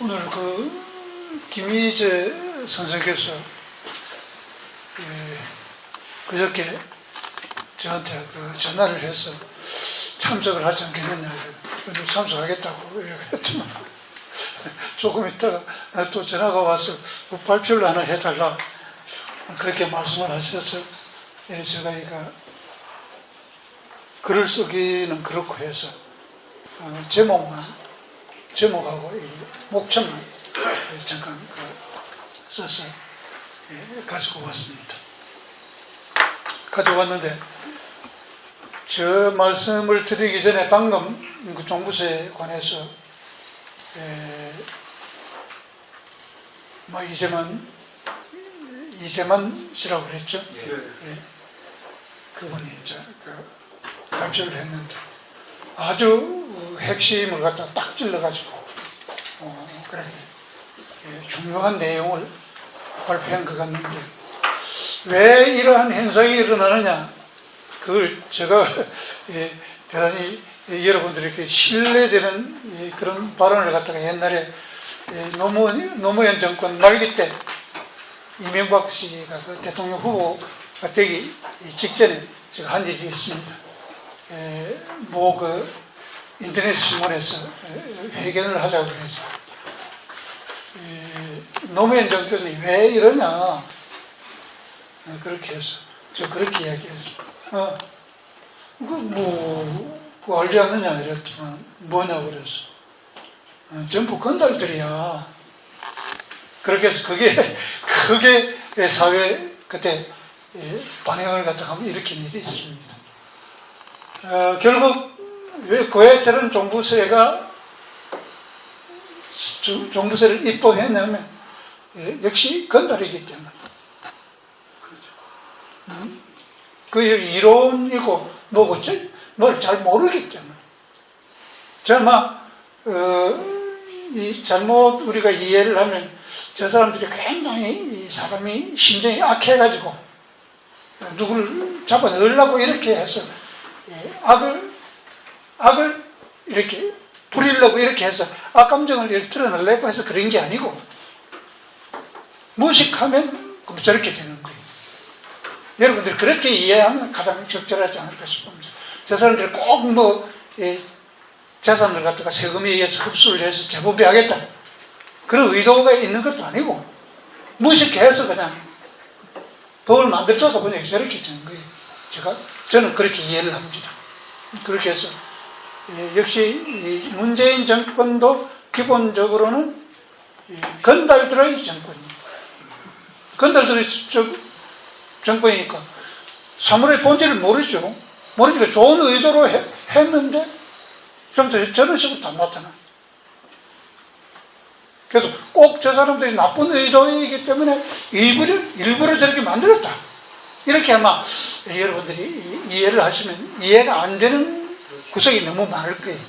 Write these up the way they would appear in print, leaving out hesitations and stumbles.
오늘 김희재 선생께서 그저께 저한테 전화를 해서 참석을 하지 않겠느냐, 참석하겠다고 했지만 조금 있다가 또 전화가 와서 발표를 하나 해달라 그렇게 말씀을 하셔서 제가 글을 쓰기는 그렇고 해서 제목하고 목청만 잠깐 써서 가지고 왔습니다. 가져왔는데 저 말씀을 드리기 전에 방금 그 종부세에 관해서 이재만 씨라고 그랬죠? 그분이 이제 발표를 했는데 아주 핵심을 갖다 딱 찔러가지고 그렇게 중요한 내용을 발표한 것 같는데 왜 이러한 현상이 일어나느냐, 그걸 제가 대단히 여러분들에게 신뢰되는 그런 발언을 갖다가 옛날에 노무현 정권 말기 때 이명박 씨가 그 대통령 후보가 되기 직전에 제가 한 일이 있습니다. 인터넷 신문에서 회견을 하자고 그래서 노무현 정권이 왜 이러냐 그렇게 해서 저 그렇게 이야기했어요. 그거 알지 않느냐 이랬지만 뭐냐고 그랬어. 전부 건달들이야. 그렇게 해서 그게 사회 그때 반영을 갖다가 일으킨 일이 있습니다. 결국 왜 고해철은 종부세를 입법했냐면 역시 건달이기 때문에. 그 이론이고 뭐고 뭘 잘 모르기 때문에. 잘못 우리가 이해를 하면 저 사람들이 굉장히 사람이 심정이 악해가지고 누구를 잡아 넣으려고 이렇게 해서 악을 이렇게 부리려고 이렇게 해서 악감정을 이렇게 드러내려고 해서 그런 게 아니고 무식하면 저렇게 되는 거예요. 여러분들이 그렇게 이해하면 가장 적절하지 않을까 싶습니다. 저 사람들이 꼭 재산을 갖다가 세금에 의해서 흡수를 해서 재분배하겠다 그런 의도가 있는 것도 아니고 무식해서 그냥 법을 만들다가 보니까 저렇게 되는 거예요. 저는 그렇게 이해를 합니다. 그렇게 해서 역시 문재인 정권도 기본적으로는 건달들의 정권입니다. 건달들의 정권이니까 사물의 본질을 모르죠. 모르니까 좋은 의도로 했는데 저런 식으로 다 나타나. 그래서 꼭 저 사람들이 나쁜 의도이기 때문에 일부러 저렇게 만들었다. 이렇게 아마 여러분들이 이해를 하시면 이해가 안 되는 구석이 너무 많을 거예요.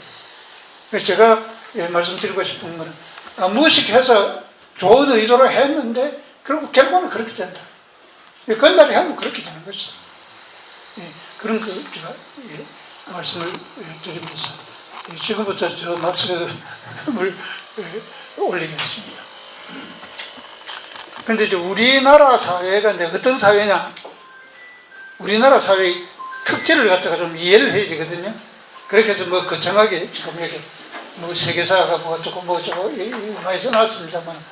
그래서 제가 말씀드리고 싶은 거는 무식해서 좋은 의도로 했는데 결국은 그렇게 된다. 건달이 하면 그렇게 되는 것이다. 그런 제가 말씀을 드리면서 지금부터 저 말씀을 올리겠습니다. 그런데 이제 우리나라 사회가 이제 어떤 사회냐? 우리나라 사회의 특질을 갖다가 좀 이해를 해야 되거든요. 그렇게 해서 거창하게 지금 이렇게 세계사가 어쩌고 많이 써놨습니다만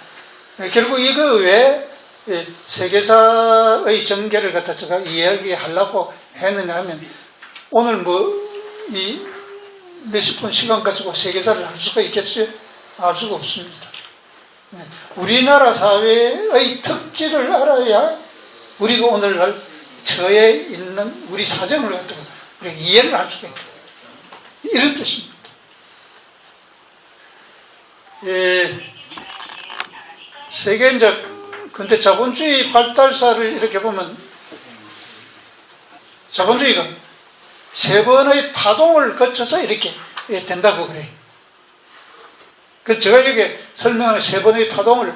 결국 이거 왜 세계사의 전개를 갖다 제가 이야기하려고 했느냐 하면 오늘 이 몇십 분 시간 가지고 세계사를 할 수가 있겠어요? 알 수가 없습니다. 우리나라 사회의 특질을 알아야 우리가 오늘날 처해 있는 우리 사정을 갖다가 이해를 할 수가 있다. 이런 뜻입니다. 세계적 근데 자본주의 발달사를 이렇게 보면 자본주의가 세 번의 파동을 거쳐서 이렇게 된다고 그래요. 제가 여기 설명하는 세 번의 파동을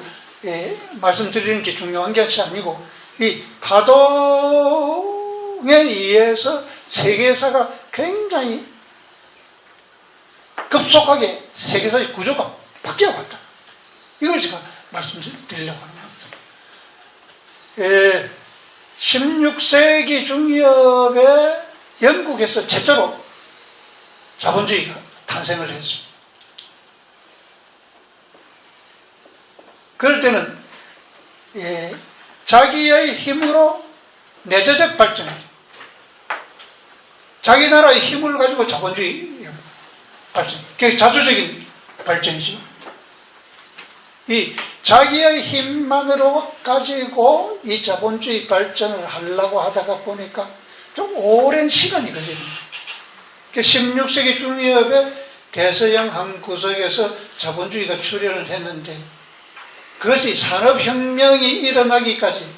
말씀드리는 게 중요한 게 아니고 이 파동에 의해서 세계사가 굉장히 급속하게 세계사의 구조가 바뀌어갔다. 이걸 제가 말씀드리려고 합니다. 16세기 중엽에 영국에서 최초로 자본주의가 탄생을 했습니다. 그럴 때는 자기의 힘으로 내재적 발전, 자기 나라의 힘을 가지고 자본주의 발전, 그게 자주적인 발전이죠. 이 자기의 힘만으로 가지고 이 자본주의 발전을 하려고 하다가 보니까 좀 오랜 시간이 걸립니다. 16세기 중엽에 대서양 한 구석에서 자본주의가 출현을 했는데 그것이 산업혁명이 일어나기까지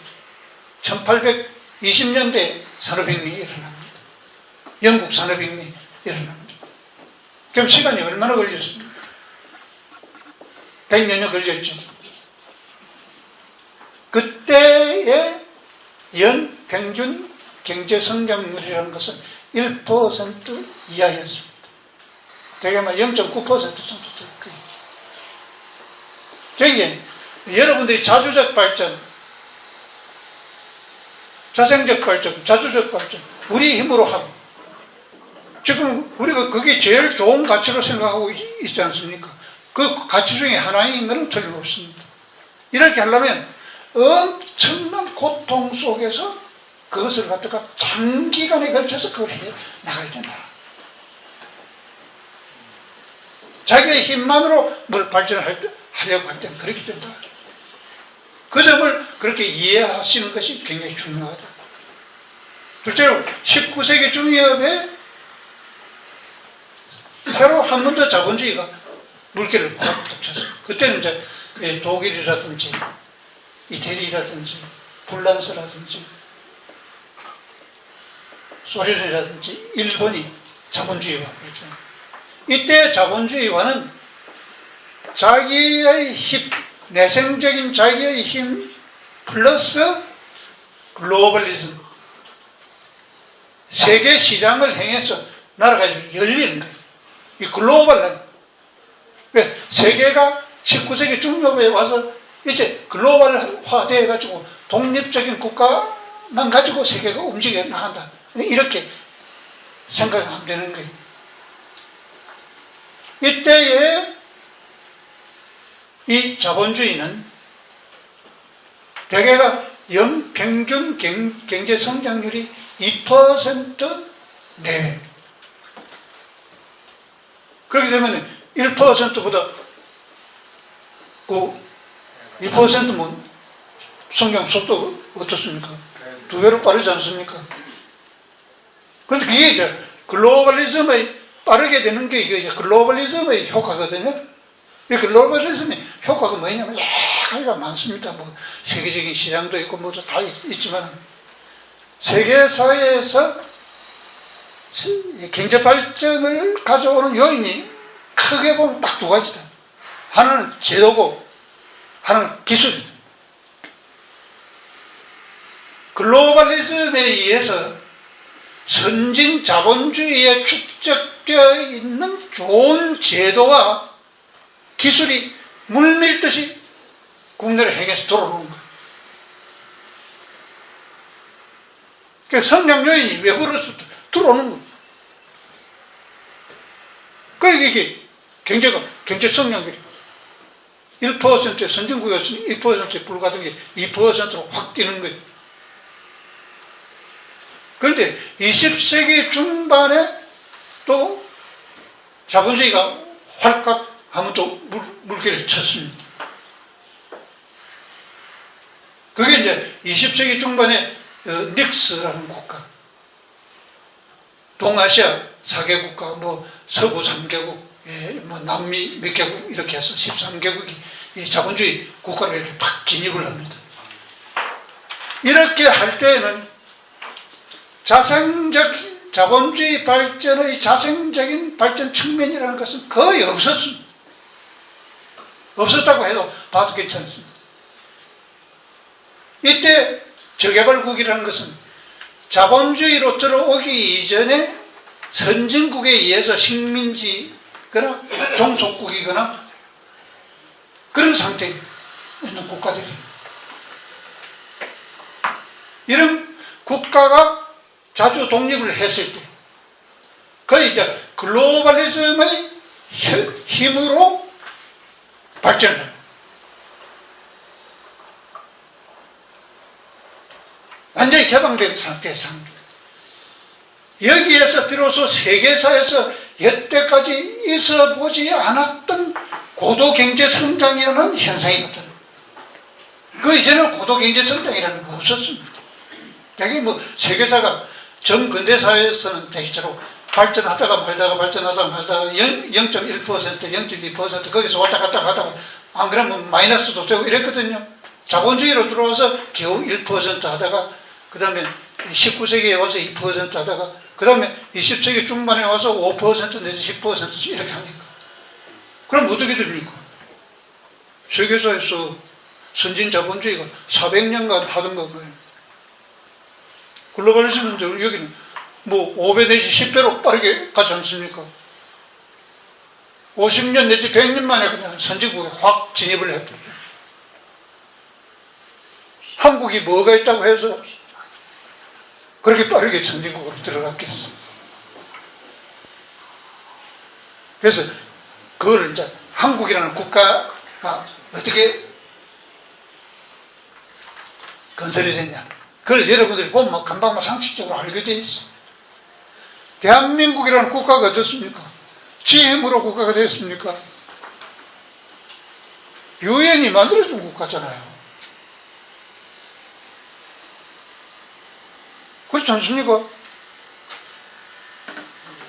1820년대에 산업혁명이 일어납니다. 영국 산업혁명이 일어납니다. 그럼 시간이 얼마나 걸렸습니까? 100몇 년 걸렸죠. 그때의 연 평균 경제 성장률이라는 것은 1% 이하였습니다. 대개 0.9% 정도 될 거예요. 그러니까 여러분들이 자주적 발전, 자생적 발전, 자주적 발전, 우리 힘으로 하고, 지금 우리가 그게 제일 좋은 가치로 생각하고 있지 않습니까? 그 가치 중에 하나인 것은 틀림없습니다. 이렇게 하려면 엄청난 고통 속에서 그것을 갖다가 장기간에 걸쳐서 그걸 해 나가야 된다. 자기의 힘만으로 뭘 발전하려고 할 때는 그렇게 된다. 그 점을 그렇게 이해하시는 것이 굉장히 중요하다. 둘째로 19세기 중엽에 새로 한 번 더 자본주의가 물결을 덮쳤어요. 그때는 이제 독일이라든지 이태리라든지 불란서라든지 소련이라든지 일본이 자본주의와 그랬죠. 이때 자본주의와는 자기의 힘, 내생적인 자기의 힘 플러스 글로벌리즘, 세계 시장을 향해서 나라가 열리는 거예요. 이 글로벌한, 세계가 19세기 중엽에 와서 이제 글로벌화 되어가지고 독립적인 국가만 가지고 세계가 움직여 나간다. 이렇게 생각하면 되는 거예요. 이때에 이 자본주의는 대개가 연평균 경제 성장률이 2% 내외. 그렇게 되면 1%보다 그 2%면 성장 속도 어떻습니까? 2배로 빠르지 않습니까? 그런데 그게 이제 글로벌리즘의 빠르게 되는 게 이게 글로벌리즘의 효과거든요. 이 글로벌리즘의 효과가 뭐냐면 여러 가지가 많습니다. 뭐 세계적인 시장도 있고 뭐도 다 있지만 세계사회에서 경제 발전을 가져오는 요인이 크게 보면 딱 두 가지다. 하나는 제도고 하나는 기술이다. 글로벌리즘에 의해서 선진 자본주의에 축적되어 있는 좋은 제도와 기술이 물밀듯이 국내를 향해서 들어오는 거예요. 그러니까 성장 요인이 외부로서 들어오는 거예요. 그러니까 이게 경제 성장률이 1%의 선진국이었으니 1%에 불과하던 게 2%로 확 뛰는 거예요. 그런데 20세기 중반에 또 자본주의가 활각 하면 또 물결을 쳤습니다. 그게 이제 20세기 중반에 닉스라는 국가, 동아시아 4개국과 뭐 서구 3개국, 뭐 남미 몇 개국 이렇게 해서 13개국이 이 자본주의 국가를 이렇게 팍 진입을 합니다. 이렇게 할 때에는 자본주의 발전의 자생적인 발전 측면이라는 것은 거의 없었습니다. 없었다고 해도 봐도 괜찮습니다. 이때 저개발국이라는 것은 자본주의로 들어오기 이전에 선진국에 의해서 식민지, 국가이거나 종속국이거나 그런 상태에 있는 국가들이, 이런 국가가 자주 독립을 했을 때 거의 이제 글로벌리즘의 힘으로 발전을 합니다. 완전히 개방된 상태에서 합니다. 여기에서 비로소 세계사에서 여태까지 있어 보지 않았던 고도경제 성장이라는 현상이 나타납니다. 그 이전에는 고도경제 성장이라는 거 없었습니다. 되게 세계사가 전근대사회에서는 대체로 발전하다가 말다가 0.1%, 0.2% 거기서 왔다 갔다 하다가 안 그러면 마이너스도 되고 이랬거든요. 자본주의로 들어와서 겨우 1% 하다가 그 다음에 19세기에 와서 2% 하다가 그 다음에 20세기 중반에 와서 5% 내지 10% 이렇게 하니까 그럼 어떻게 됩니까? 세계사에서 선진 자본주의가 400년간 하던 거고요. 글로벌리즘은 여기는 5배 내지 10배로 빠르게 가지 않습니까? 50년 내지 100년 만에 그냥 선진국에 확 진입을 했다. 한국이 뭐가 있다고 해서 그렇게 빠르게 선진국으로 들어갔겠어. 그래서 그거를 이제 한국이라는 국가가 어떻게 건설이 됐냐, 그걸 여러분들이 보면 금방 상식적으로 알게 돼 있어. 대한민국이라는 국가가 어떻습니까? 지 힘으로 국가가 됐습니까? 유엔이 만들어준 국가잖아요. 그렇지 않습니까?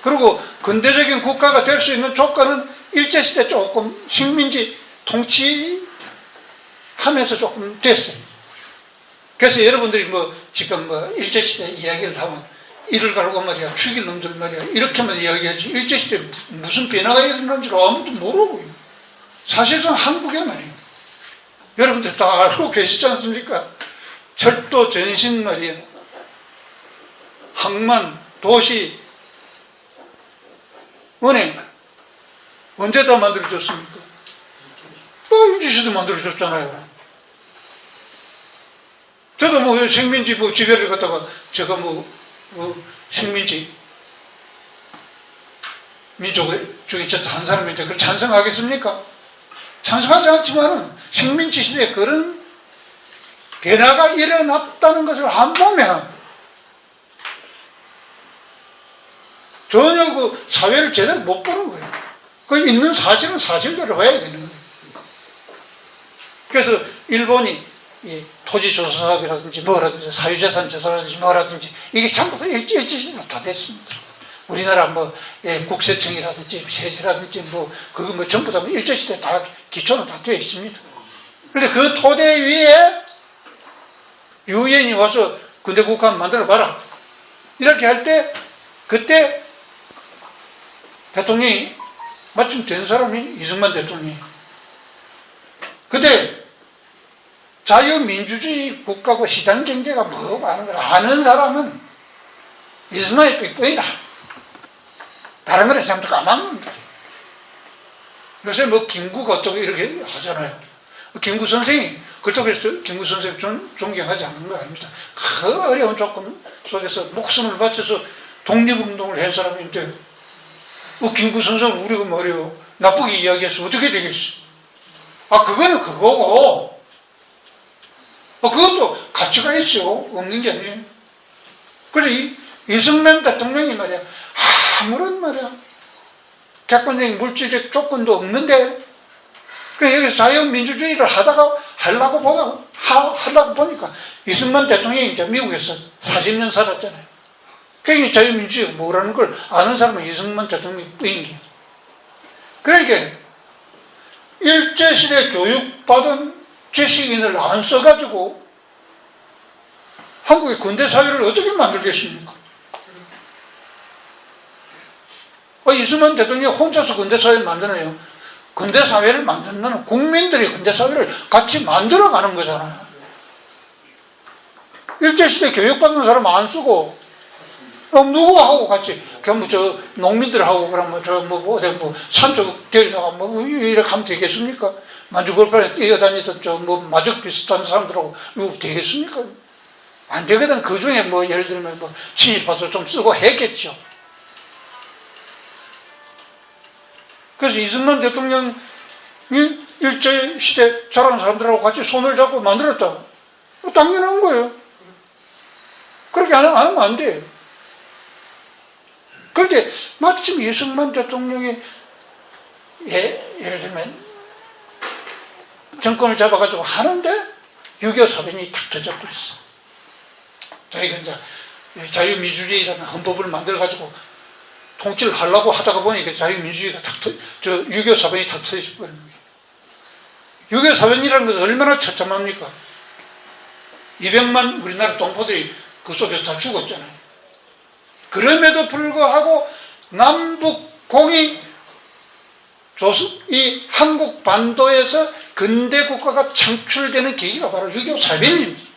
그리고 근대적인 국가가 될 수 있는 조건은 일제시대 조금 식민지 통치하면서 조금 됐어요. 그래서 여러분들이 지금 일제시대 이야기를 하면 이를 갈고 말이야, 죽일 놈들 말이야, 이렇게만 이야기하지, 일제시대 무슨 변화가 일어난지 아무도 모르고, 사실상 한국에 말이에요. 여러분들 다 알고 계시지 않습니까? 철도, 전신 말이야, 항만, 도시, 은행, 언제 다 만들어졌습니까? 일제시대 만들어졌잖아요. 저도 식민지 지배를 갖다가 제가 식민지 민족주의 한 사람인데 그걸 찬성하겠습니까? 찬성하지 않지만 식민지 시대에 그런 변화가 일어났다는 것을 안 보면 전혀 사회를 제대로 못 보는 거예요. 그 있는 사실은 사실대로 봐야 되는 거예요. 그래서 일본이 이 토지조사사업이라든지 뭐라든지 사유재산 조사라든지 뭐라든지 이게 전부 다 일제시대로 다 됐습니다. 우리나라 국세청이라든지 세제라든지 그거 전부 다 일제시대 다 기초는 다 되어 있습니다. 그런데 그 토대 위에 유엔이 와서 근대국가 만들어 봐라 이렇게 할 때 그때 대통령이 마침 된 사람이 이승만 대통령이 그때 자유민주주의 국가고 시장경제가 뭐고 하는 걸 아는 사람은 이승만이 삐뿌이다. 다른 거는 전부 까먹는다. 요새 김구가 어떻게 이렇게 하잖아요. 김구 선생이, 그렇다고 해서 김구 선생 존경하지 않는 거 아닙니다. 그 어려운 조건 속에서 목숨을 바쳐서 독립운동을 한 사람인데, 김구 선생은 우리가 말이요, 나쁘게 이야기해서 어떻게 되겠어? 그거는 그거고, 그것도 가치가 있어요. 없는 게 아니에요. 그래, 이승만 대통령이 말이야, 아무런 말이야, 객관적인 물질적 조건도 없는데, 여기서 자유민주주의를 하려고 보니까, 이승만 대통령이 이제 미국에서 40년 살았잖아요. 그러니까 자유민주주의가 뭐라는 걸 아는 사람은 이승만 대통령이 뿐인 게. 그러니까, 일제시대 교육받은 지식인을 안 써가지고 한국의 근대사회를 어떻게 만들겠습니까? 이승만 대통령이 혼자서 근대사회를 만드나요? 근대사회를 만드는 국민들이 근대사회를 같이 만들어가는 거잖아요. 일제시대 교육받은 사람 안 쓰고 누구하고 같이, 저 농민들하고 그러면 뭐 산쪽 데리다가 이렇게 하면 되겠습니까? 만주골판에 뛰어다니던 마적 비슷한 사람들하고 이거 되겠습니까? 안 되거든. 그 중에 예를 들면 친일파도 좀 쓰고 했겠죠. 그래서 이승만 대통령이 일제시대 잘하는 사람들하고 같이 손을 잡고 만들었다. 당연한 거예요. 그렇게 안 하면 안 돼요. 그런데 마침 이승만 대통령이 예를 들면 정권을 잡아가지고 하는데 6.25 사변이 탁 터져버렸어. 자기가 이제 자유민주주의라는 헌법을 만들어가지고 통치를 하려고 하다가 보니까 자유민주주의가 6.25 사변이 탁 터져버린 거예요. 6.25 사변이라는 것은 얼마나 처참합니까? 200만 우리나라 동포들이 그 속에서 다 죽었잖아요. 그럼에도 불구하고 남북공이 이 한국 반도에서 근대 국가가 창출되는 계기가 바로 6.25 사변입니다.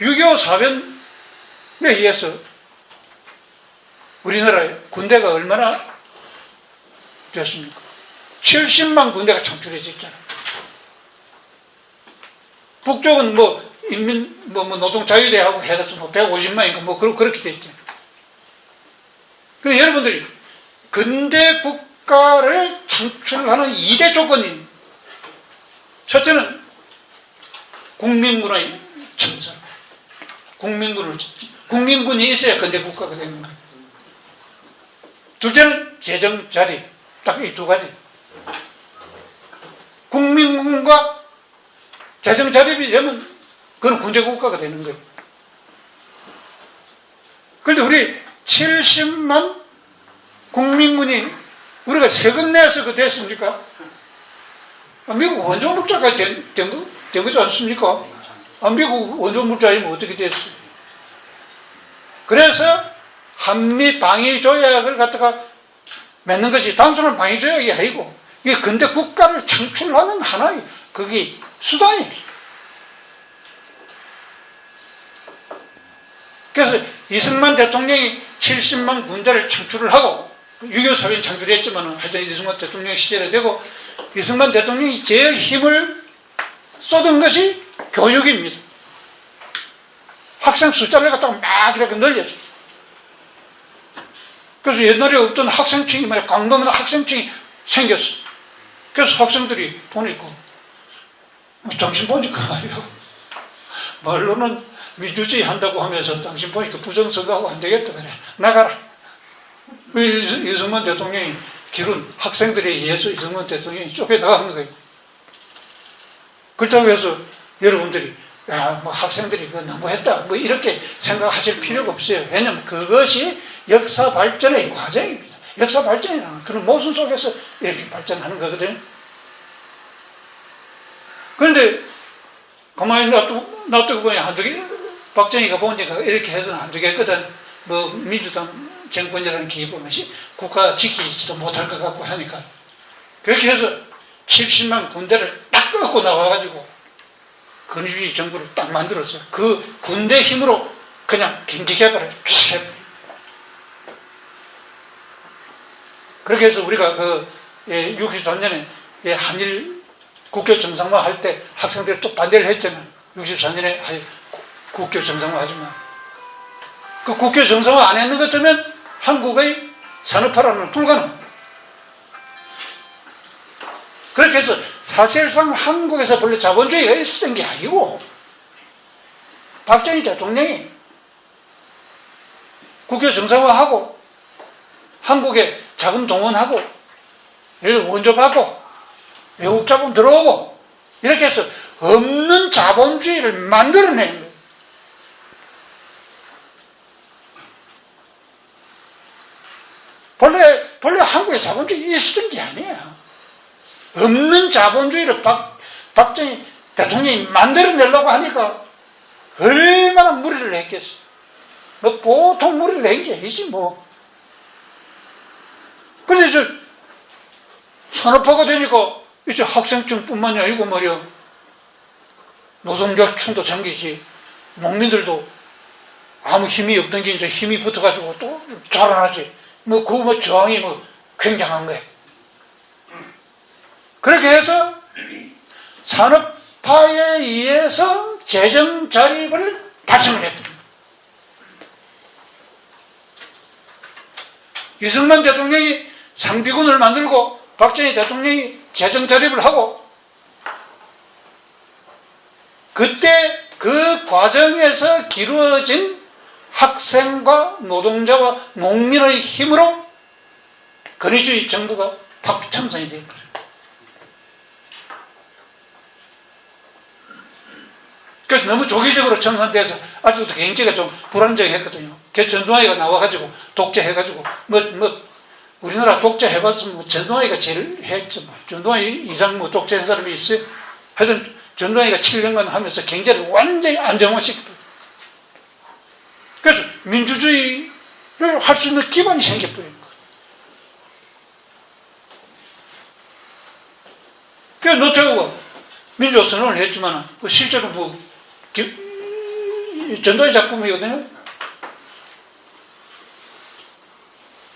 6.25 사변에 의해서 우리나라의 군대가 얼마나 됐습니까? 70만 군대가 창출해졌잖아요. 북쪽은 노동자유대하고 해서 150만인가 그렇게 됐죠. 그래서 여러분들이 근대 국가를 창출하는 2대 조건이, 첫째는 국민군의 청산. 국민군이 있어야 근대 국가가 되는 거예요. 둘째는 재정 자립. 딱 이 두 가지. 국민군과 재정 자립이 되면 그건 군대 국가가 되는 거예요. 그런데 우리 70만 국민군이 우리가 세금 내서 그 됐습니까? 미국 원조물자까지 된 거지 않습니까? 미국 원조물자이면 어떻게 됐어요? 그래서 한미 방위조약을 갖다가 맺는 것이 단순한 방위조약이 아니고 이게 근대 국가를 창출하는 하나의 그게 수단이에요. 그래서 이승만 대통령이 70만 군대를 창출을 하고 6.25 사변 창출했지만 하여튼 이승만 대통령 시절에 되고 이승만 대통령이 제일 힘을 쏟은 것이 교육입니다. 학생 숫자를 갖다가 막 이렇게 늘렸어요. 그래서 옛날에 없던 학생층이 강동한 학생층이 생겼어요. 그래서 학생들이 보니까 당신 보니까 말이요. 말로는 민주주의 한다고 하면서 당신 보니까 부정선거하고 안 되겠다 그래. 나가라. 이승만 대통령이 기른 학생들에 의해서 이승만 대통령이 쫓겨나간 거예요. 그렇다고 해서 여러분들이 학생들이 그거 너무했다 이렇게 생각하실 필요가 없어요. 왜냐하면 그것이 역사 발전의 과정입니다. 역사 발전이라는 그런 모순 속에서 이렇게 발전하는 거거든요. 그런데 가만히 놔두고 보니 박정희가 보니까 이렇게 해서는 안 되겠거든. 민주당 정권이라는 기본 것이 국가 지키지도 못할 것 같고 하니까 그렇게 해서 70만 군대를 딱 끊고 나와가지고 권위주의 정부를 딱 만들었어요. 그 군대 힘으로 그냥 경제개발을 해버려요. 그렇게 해서 우리가 63년에 한일 국교 정상화 할 때 학생들이 또 반대를 했잖아요. 64년에 국교 정상화 하지만 그 국교 정상화 안 했는 것 같으면 한국의 산업화라는 불가능. 그렇게 해서 사실상 한국에서 본래 자본주의가 있었던 게 아니고 박정희 대통령이 국교 정상화하고 한국에 자금 동원하고 원조 받고 외국 자본 들어오고 이렇게 해서 없는 자본주의를 만들어낸 거예요. 본래 한국에 자본주의 있었던 게 아니에요. 없는 자본주의를 박정희 대통령이 만들어내려고 하니까 얼마나 무리를 했겠어. 보통 무리를 낸 게 아니지 그런데 산업화가 되니까 이제 학생층뿐만이 아니고 말이야 노동자층도 생기지 농민들도 아무 힘이 없던 게 이제 힘이 붙어가지고 또 자라나지. 그 저항이 굉장한 거예요. 그렇게 해서 산업화에 의해서 재정 자립을 달성을 했다. 이승만 대통령이 상비군을 만들고 박정희 대통령이 재정 자립을 하고, 그때 그 과정에서 기루어진 학생과 노동자와 농민의 힘으로 권위주의 정부가 탁청산이 되었거든요. 그래서 너무 조기적으로 청산돼서 아직도 경제가 좀 불안정했거든요. 그래서 전두환이가 나와가지고 독재해가지고 우리나라 독재해봤으면 전두환이가 제일 했죠. 전두환이 이상 독재한 사람이 있어요? 하여튼 전두환이가 7년간 하면서 경제를 완전히 안정화시켰어요. 그래서 민주주의를 할 수 있는 기반이 생겨버린 거예요. 그래서 노태우가 민주화 선언을 했지만 실제로 전두환의 작품이거든요.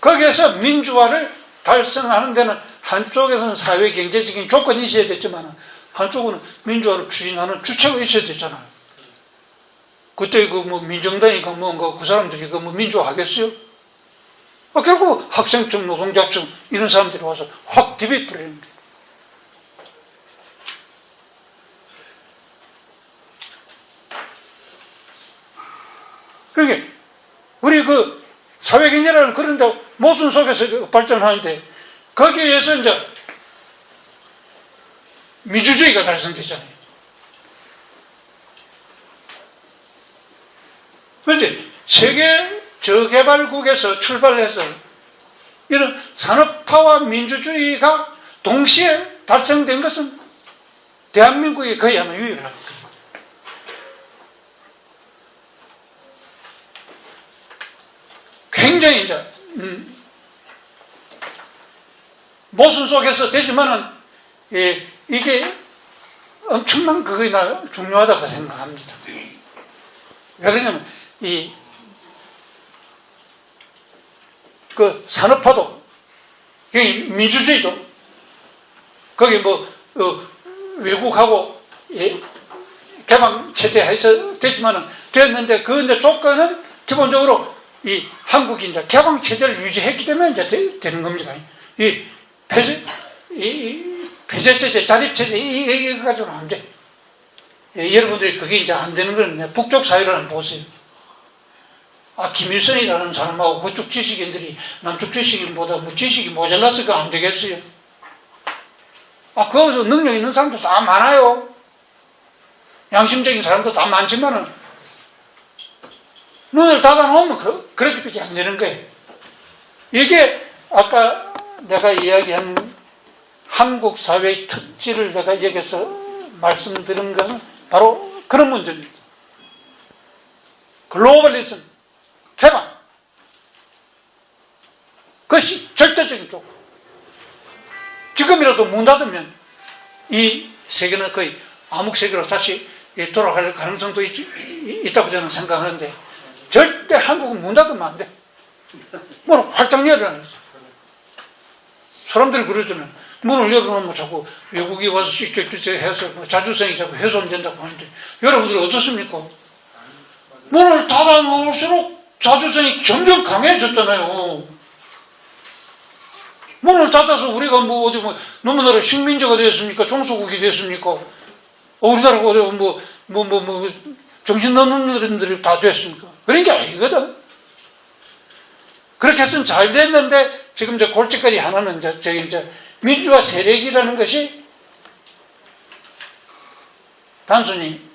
거기에서 민주화를 달성하는 데는 한쪽에서는 사회 경제적인 조건이 있어야 됐지만 한쪽은 민주화를 추진하는 주체가 있어야 됐잖아요. 그때 민정당이가 그 사람들이 민주화 하겠어요? 결국 학생층, 노동자층 이런 사람들이 와서 확 디베이트를 거예요. 그러니까 우리 사회경제라는 그런 데 모순 속에서 발전하는데, 거기에 의해서 이제 민주주의가 달성되잖아요. 그런데 세계 저개발국에서 출발해서 이런 산업화와 민주주의가 동시에 달성된 것은 대한민국이 거의 아마 유일합니다. 굉장히 이제 모순 속에서 되지만은 이게 엄청난 그거나 중요하다고 생각합니다. 왜 그러냐면 그 산업화도 민주주의도 거기 외국하고 개방 체제에서 됐지만은 됐는데 그 이제 조건은 기본적으로 이 한국이 이제 개방 체제를 유지했기 때문에 이제 되는 겁니다. 이 폐쇄 체제, 자립 체제 이거 가지고는 안 돼. 여러분들이 그게 이제 안 되는 건 북쪽 사회를 한번 보세요. 김일성이라는 사람하고 그쪽 지식인들이 남쪽 지식인보다 지식이 모자라서 그거 안 되겠어요. 거기서 능력 있는 사람도 다 많아요. 양심적인 사람도 다 많지만은 눈을 닫아놓으면 그렇게밖에 안 되는 거예요. 이게 아까 내가 이야기한 한국 사회의 특질을 내가 여기서 말씀드린 것은 바로 그런 문제입니다. 글로벌리즘, 개방. 그것이 절대적인 조건. 지금이라도 문 닫으면 이 세계는 거의 암흑세계로 다시 돌아갈 가능성도 있다고 저는 생각하는데, 절대 한국은 문 닫으면 안 돼. 문을 활짝 열어놔야지. 사람들이 그러잖아요. 문을 열어놓으면 자꾸 외국이 와서 해서 자주성이 자꾸 훼손된다고 하는데, 여러분들 어떻습니까? 문을 닫아놓을수록 자주성이 점점 강해졌잖아요. 문을 닫아서 우리가 너무나라 식민지가 됐습니까? 종소국이 됐습니까? 우리나라가 정신 없는 어른들이 다 됐습니까? 그런 게 아니거든. 그렇게 해서는 잘 됐는데, 지금 이제 골칫거리 하나는 이제 민주화 세력이라는 것이 단순히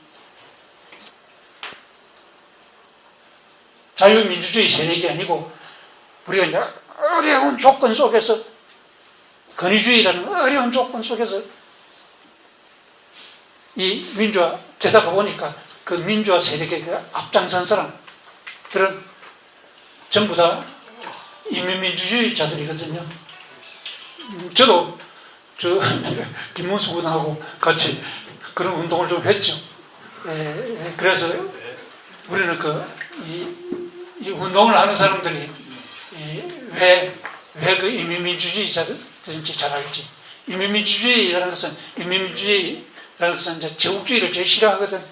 자유민주주의 세력이 아니고, 우리가 이제 어려운 조건 속에서, 권위주의라는 어려운 조건 속에서 이 민주화 되다가 보니까 그 민주화 세력의 앞장선 사람들은 전부 다 인민민주주의자들이거든요. 저도 김문수 군하고 같이 그런 운동을 좀 했죠. 그래서 우리는 이 운동을 하는 사람들이 왜 그 이민민주주의자든지 잘 알지. 이민민주주의라는 것은 이제 제국주의를 제일 싫어하거든.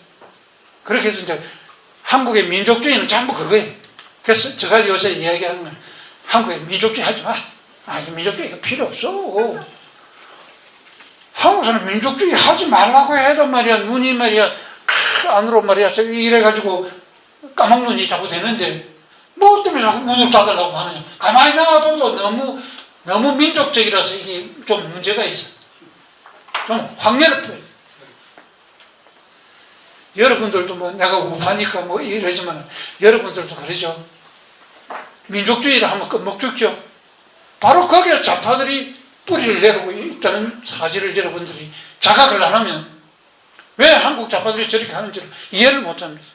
그렇게 해서 이제 한국의 민족주의는 전부 그거예요. 그래서 제가 요새 이야기하는 건 한국에 민족주의 하지 마. 민족주의가 필요 없어. 한국 사람 민족주의 하지 말라고 해도 말이야, 눈이 말이야, 안으로 말이야, 이래가지고 까막눈이 자꾸 되는데, 뭐 때문에 자꾸 문을 닫으려고 하느냐. 가만히 나와도 너무 민족적이라서 이게 좀 문제가 있어. 좀 확률을 표해. 여러분들도 뭐 내가 우파니까 뭐 이러지만 여러분들도 그러죠. 민족주의를 하면 끝목 죽죠. 바로 거기에 좌파들이 뿌리를 내리고 있다는 사실을 여러분들이 자각을 안 하면 왜 한국 좌파들이 저렇게 하는지를 이해를 못합니다.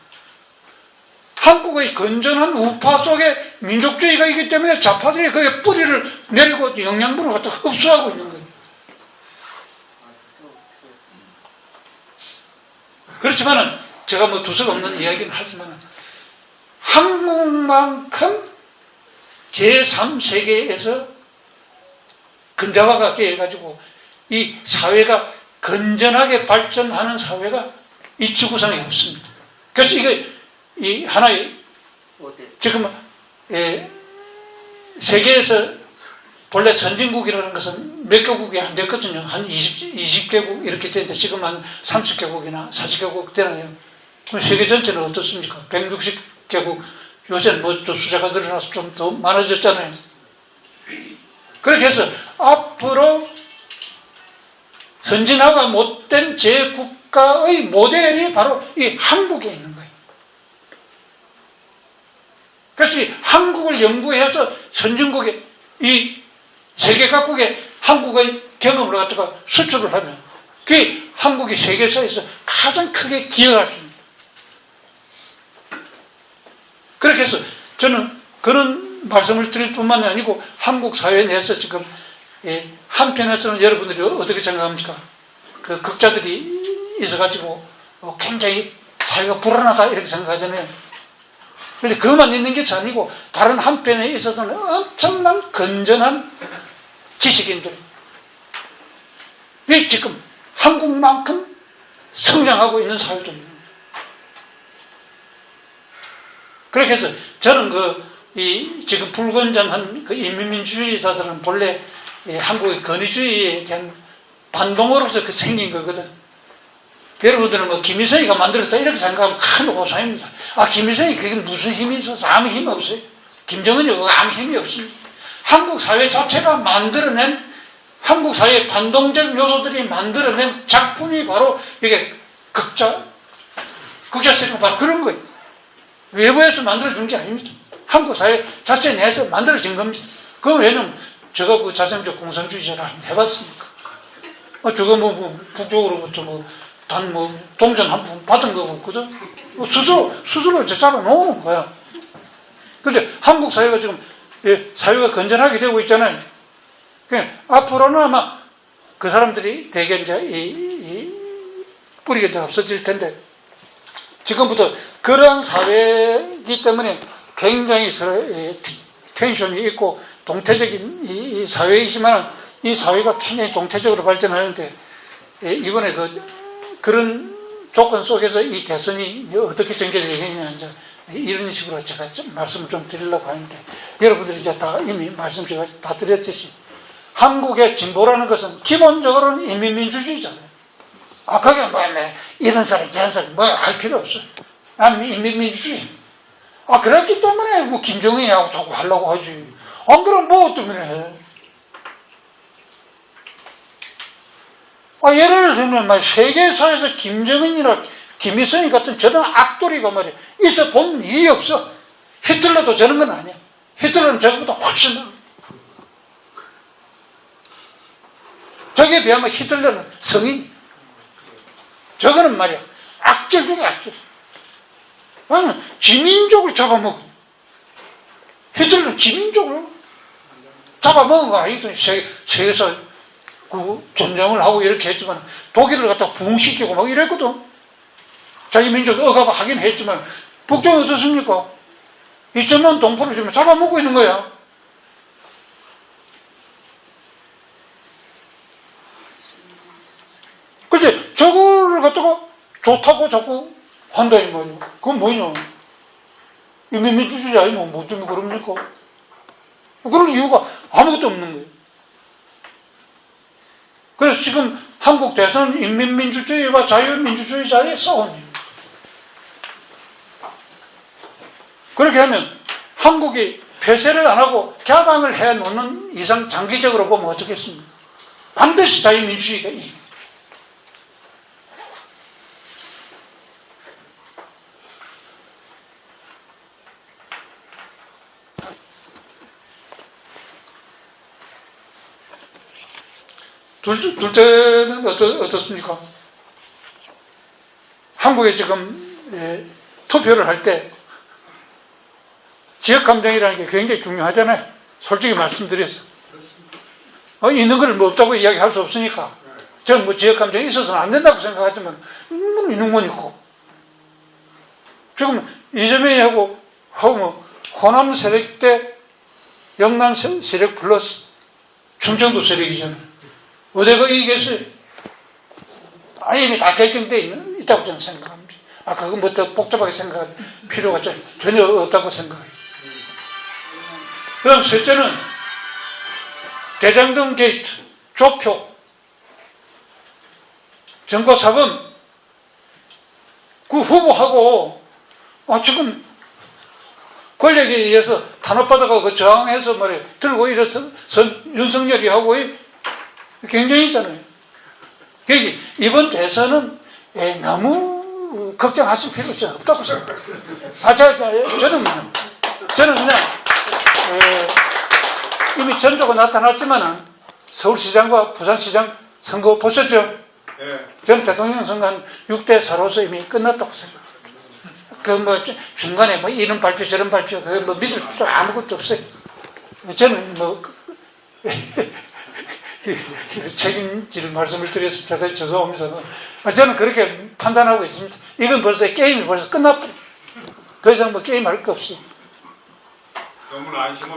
한국의 건전한 우파 속에 민족주의가 있기 때문에 좌파들이 거기에 뿌리를 내리고 영양분을 갖다 흡수하고 있는 거예요. 그렇지만은 제가 뭐 두서가 없는 이야기는 하지만 한국만큼 제3세계에서 근대화가 깨어가지고 이 사회가 건전하게 발전하는 사회가 이 지구상에 없습니다. 그래서 이 하나의 지금 세계에서 본래 선진국이라는 것은 몇 개국이 안 됐거든요. 한 20개국 이렇게 되는데 지금 한 30개국이나 40개국 되나요? 그럼 세계 전체는 어떻습니까? 160개국. 요새는 뭐 또 숫자가 늘어나서 좀 더 많아졌잖아요. 그렇게 해서 앞으로 선진화가 못된 제국가의 모델이 바로 이 한국에 있는 거예요. 그래서 이 한국을 연구해서 선진국에 이 세계 각국에 한국의 경험을 갖다가 수출을 하면 그게 한국이 세계사에서 가장 크게 기여할 수 있습니다. 그렇게 해서 저는 그런 말씀을 드릴 뿐만이 아니고 한국 사회 내에서 지금 한편에서는 여러분들이 어떻게 생각합니까? 그 극자들이 있어가지고 굉장히 사회가 불안하다 이렇게 생각하잖아요. 그런데 그것만 있는 게 아니고 다른 한편에 있어서는 엄청난 건전한 지식인들. 왜 지금 한국만큼 성장하고 있는 사회도 있는 거예요. 그렇게 해서 저는 지금 불건전한 인민민주주의자들은 본래 한국의 권위주의에 대한 반동으로서 생긴 거거든. 여러분들은 뭐 김일성이가 만들었다 이렇게 생각하면 큰 오산입니다. 김일성이 그게 무슨 힘이 있어서 아무 힘이 없어요. 김정은이 아무 힘이 없습니다. 한국 사회 자체가 만들어낸 한국 사회의 반동적 요소들이 만들어낸 작품이 바로 이게 극자세가 바로 그런 거예요. 외부에서 만들어준 게 아닙니다. 한국 사회 자체 내에서 만들어진 겁니다. 그럼 왜냐면 제가 그 자생적 공산주의자를 해봤습니까? 저거 북쪽으로부터 동전 한 푼 받은 거 없거든? 스스로 이제 잡아 놓는 거야. 근데 한국 사회가 지금, 사회가 건전하게 되고 있잖아요. 앞으로는 아마 그 사람들이 대개 이제 뿌리가 없어질 텐데, 지금부터 그러한 사회이기 때문에 굉장히 텐션이 있고 동태적인 이 사회이지만 이 사회가 굉장히 동태적으로 발전하는데 이번에 그런 조건 속에서 이 대선이 어떻게 전개되겠느냐 이제 이런 식으로 제가 좀 말씀을 좀 드리려고 하는데 여러분들이 이제 다 이미 말씀 제가 다 드렸듯이 한국의 진보라는 것은 기본적으로는 인민민주주의잖아요. 그게 이런 사람 저런 사람 할 필요 없어요. 인민민주주의. 그렇기 때문에 김정은이하고 자꾸 하려고 하지. 안 그러면 뭐 때문에 해? 예를 들면 세계사에서 김정은이나 김일성이 같은 저런 악돌이가 말이야 있어 본 일이 없어. 히틀러도 저런 건 아니야. 히틀러는 저거보다 훨씬 나아. 저기에 비하면 히틀러는 성인. 저거는 말이야 악질 중에 악질. 지민족을 잡아먹어. 히틀러는 지민족을 잡아먹은 거 아니거든. 세계에서 전쟁을 하고 이렇게 했지만 독일을 갖다 부흥시키고 막 이랬거든. 자기 민족이 억압하긴 했지만 북쪽은 어떻습니까? 2천만 동포를 지금 잡아먹고 있는 거야. 근데 저거를 갖다가 좋다고 자꾸 한다 이 말이야. 그건 뭐냐? 인민민주주의 아니면 뭐 때문에 그럽니까? 그럴 이유가 아무것도 없는 거예요. 그래서 지금 한국 대선은 인민민주주의와 자유민주주의자의 싸움이에요. 그렇게 하면 한국이 폐쇄를 안 하고 개방을 해 놓는 이상 장기적으로 보면 어떻겠습니까? 반드시 자유민주주의가 이깁니다. 둘째는 어떻습니까? 한국에 지금 투표를 할 때 지역감정이라는 게 굉장히 중요하잖아요. 솔직히 말씀드려서. 있는 걸 뭐 없다고 이야기할 수 없으니까. 저는 뭐 지역감정이 있어서는 안 된다고 생각하지만 있는 건 있고. 지금 이재명하고 뭐 호남 세력 때 영남 세력 플러스 충청도 세력이잖아요. 어디가 이기겠어요? 이미 다 결정되어 있다고 저는 생각합니다. 그건 뭐 더 복잡하게 생각할 필요가 전혀 없다고 생각해요. 그럼 셋째는 대장동 게이트, 조표, 정보사범, 그 후보하고 지금 권력에 의해서 탄압받아가 그 저항해서 말이에요. 들고 이래서 윤석열이 하고 경쟁이잖아요. 그러니까 이번 대선은 너무 걱정하실 필요가 없다고 생각해요. 저는 그냥 이미 전조가 나타났지만은 서울시장과 부산시장 선거 보셨죠? 네. 저는 대통령 선거 한 6대4로서 이미 끝났다고 생각합니다. 중간에 이런 발표 저런 발표 믿을 필요 아무것도 없어요. 저는 책임질 말씀을 드려서 대단히 죄송합니다. 저는 그렇게 판단하고 있습니다. 이건 게임이 벌써 끝났고 더 이상 게임할 거 없어요.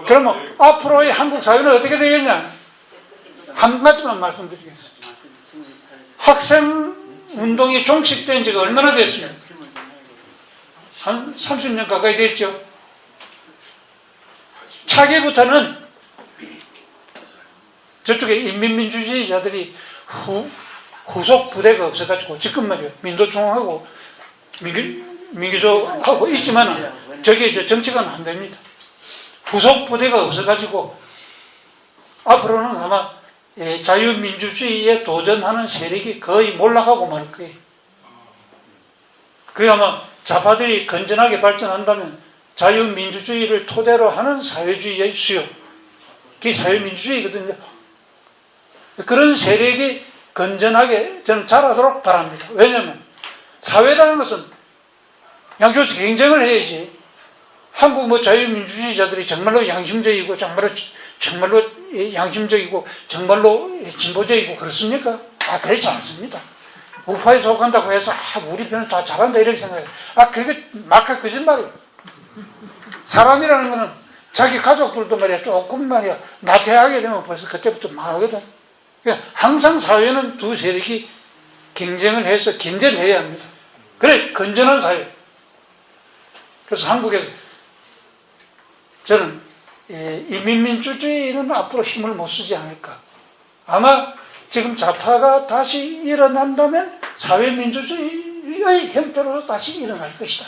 그러면 앞으로의 한국 사회는 어떻게 되겠냐? 한 가지만 말씀드리겠습니다. 학생 운동이 종식된 지가 얼마나 됐습니까? 한 30년 가까이 됐죠. 차기부터는 저쪽에 인민민주주의자들이 후속 부대가 없어가지고 지금 말이에요. 민도총하고 민주조하고 있지만 저게 정치가는 안 됩니다. 후속 부대가 없어가지고 앞으로는 아마 자유민주주의에 도전하는 세력이 거의 몰락하고 말 거예요. 그게 아마 좌파들이 건전하게 발전한다면 자유민주주의를 토대로 하는 사회주의의 수요. 그게 자유민주주의거든요. 그런 세력이 건전하게 저는 자라도록 바랍니다. 왜냐하면 사회라는 것은 양쪽에서 경쟁을 해야지. 한국 자유민주주의자들이 정말로 양심적이고 정말로 양심적이고 정말로 진보적이고 그렇습니까? 그렇지 않습니다. 우파에 속한다고 해서 우리 편은 다 잘한다 이렇게 생각해요. 그게 막하 거짓말이에요. 사람이라는 거는 자기 가족들도 말이야 조금 말이야 나태하게 되면 벌써 그때부터 망하거든. 그러니까 항상 사회는 두 세력이 경쟁을 해서 견제해야 합니다. 그래 건전한 사회. 그래서 한국에서 저는 인민민주주의는 앞으로 힘을 못 쓰지 않을까. 아마 지금 좌파가 다시 일어난다면 사회민주주의의 형태로 다시 일어날 것이다.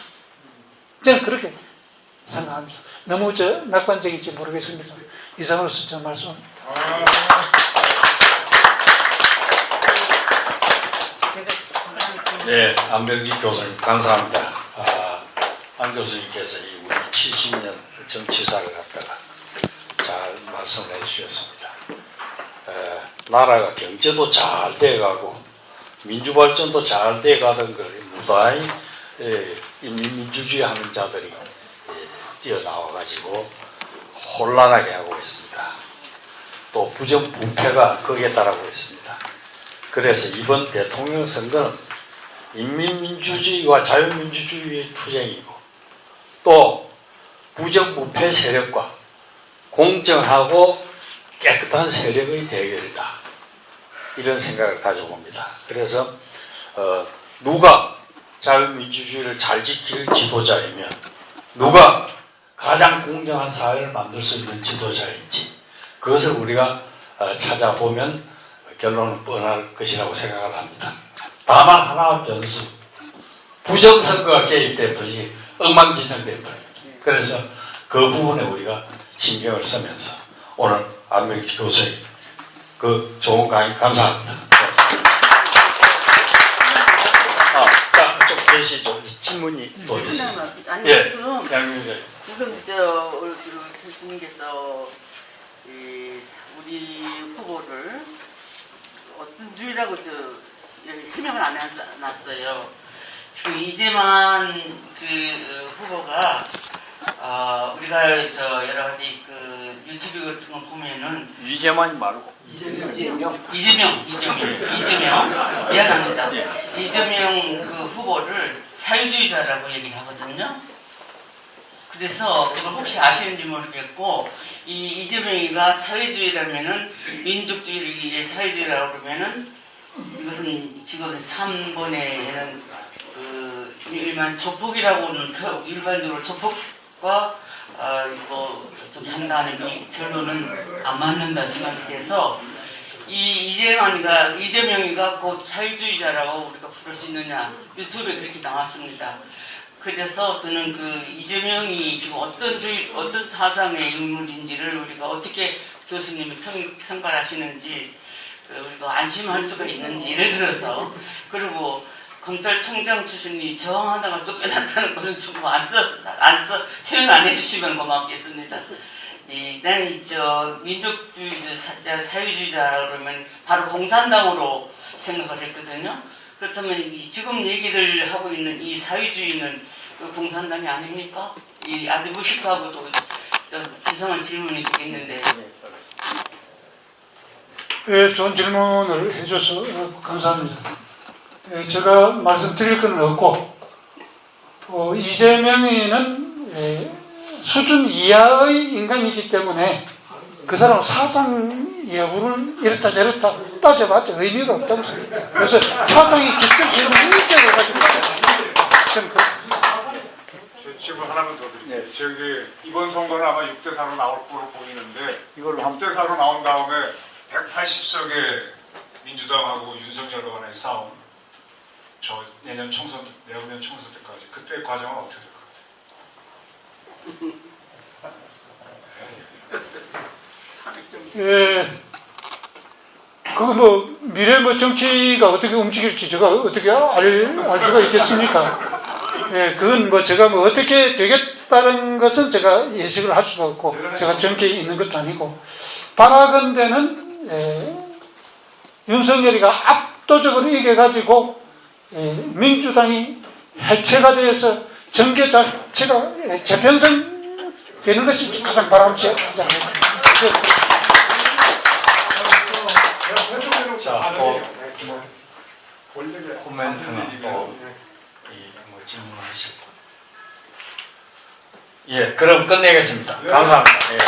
저는 그렇게 생각합니다. 너무 낙관적인지 모르겠습니다. 이상으로서 저 말씀합니다. 네, 안병기 교수님 감사합니다. 안 교수님께서 이 우리 70년 정치사를 갖다가 잘 말씀해 주셨습니다. 나라가 경제도 잘 돼가고 민주발전도 잘 돼가던 걸 무다히 인민민주주의 하는 자들이 뛰어나와가지고 혼란하게 하고 있습니다. 또 부정부패가 거기에 따르고 있습니다. 그래서 이번 대통령 선거는 인민민주주의와 자유민주주의의 투쟁이고 또 부정부패 세력과 공정하고 깨끗한 세력의 대결이다. 이런 생각을 가져봅니다. 그래서 누가 자유민주주의를 잘 지킬 지도자이면 누가 가장 공정한 사회를 만들 수 있는 지도자인지 그것을 우리가 찾아보면 결론은 뻔할 것이라고 생각을 합니다. 다만 하나 변수, 부정선거가 개입된 분이 엉망진창된 분. 그래서 그 부분에 우리가 신경을 쓰면서 오늘 안명기 교수의 그 좋은 강의 감사합니다. 자, 좀 계시죠. 질문이 또 있어요. 아니 예, 지금 양민재. 우리 교수님께서 우리 후보를 어떤 주의라고 해명을 안 해놨어요. 지금 이재만 그 후보가 우리가 여러 가지 그 유튜브 같은 거 보면은 이재만이 말고 이재명 미안합니다. 이재명 그 후보를 사회주의자라고 얘기하거든요. 그래서 그걸 혹시 아시는지 모르겠고 이재명이가 사회주의라면은 민족주의의 사회주의라고 그러면은 이것은 지금 3번에는 그 일반 조폭이라고는 일반적으로 조폭과 이거 좀 한다는 이 결론은 안 맞는다 생각돼서 이재명이가 곧 사회주의자라고 우리가 부를 수 있느냐 유튜브에 그렇게 나왔습니다. 그래서 저는 그 이재명이 지금 어떤 사상의 인물인지를 우리가 어떻게 교수님이 평가하시는지 우리가 안심할 수가 있는지 예를 들어서 그리고 검찰총장 출신이 저항하다가 쫓겨났다는 것은 조금 표현 안 해주시면 고맙겠습니다. 나는 민족주의자, 사회주의자 그러면 바로 공산당으로 생각을 했거든요. 그렇다면 지금 얘기를 하고 있는 이 사회주의는 그 공산당이 아닙니까? 아주 무식하고도 이상한 질문이 있는데. 예, 좋은 질문을 해줘서 감사합니다. 예, 제가 말씀드릴 건 없고, 이재명이는 수준 이하의 인간이기 때문에 그 사람 사상 여부를 이렇다 저렇다 따져봤자 의미가 없다고 생각해요. 그래서 사상이 깊은 문제를 가지고 질문 하나만 더 드릴게요. 저기 이번 선거는 아마 6대4로 나올 거로 보이는데 이걸로 6대4로 나온 다음에 180석의 민주당하고 윤석열 간의 싸움 내년 총선 때까지 그때 과정은 어떻게 될 것 같아요? 예, 그거 미래 정치가 어떻게 움직일지 제가 어떻게 알 수가 있겠습니까? 예, 그건 제가 어떻게 되겠다는 것은 제가 예측을 할 수가 없고, 제가 정계에 있는 것도 아니고, 바라건대는, 윤석열이가 압도적으로 이겨가지고, 민주당이 해체가 되어서 정계 자체가 재편성 되는 것이 가장 바람직하지 않을까. 자, 코멘트는 질문하시고. 예, 그럼 끝내겠습니다. 감사합니다. 예.